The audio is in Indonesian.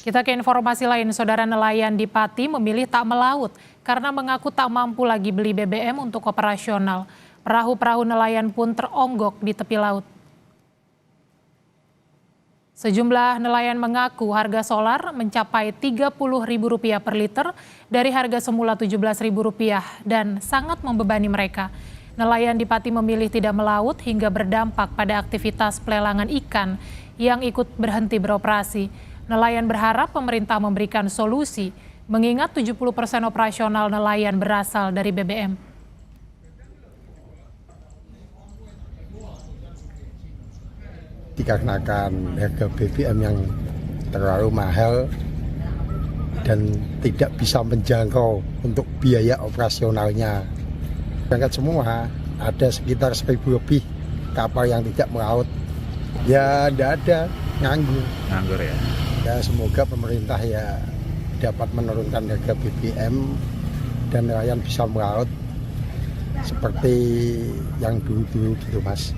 Kita ke informasi lain, saudara nelayan di Pati memilih tak melaut karena mengaku tak mampu lagi beli BBM untuk operasional. Perahu-perahu nelayan pun teronggok di tepi laut. Sejumlah nelayan mengaku harga solar mencapai Rp30.000 per liter dari harga semula Rp17.000 dan sangat membebani mereka. Nelayan di Pati memilih tidak melaut hingga berdampak pada aktivitas pelelangan ikan yang ikut berhenti beroperasi. Nelayan berharap pemerintah memberikan solusi, mengingat 70% operasional nelayan berasal dari BBM. Dikarenakan harga BBM yang terlalu mahal dan tidak bisa menjangkau untuk biaya operasionalnya. Berangkat semua, ada sekitar 1.000 lebih kapal yang tidak melaut. Ya tidak ada, nganggur ya. Ya semoga pemerintah ya dapat menurunkan harga BBM dan nelayan bisa melaut seperti yang dulu-dulu gitu Mas.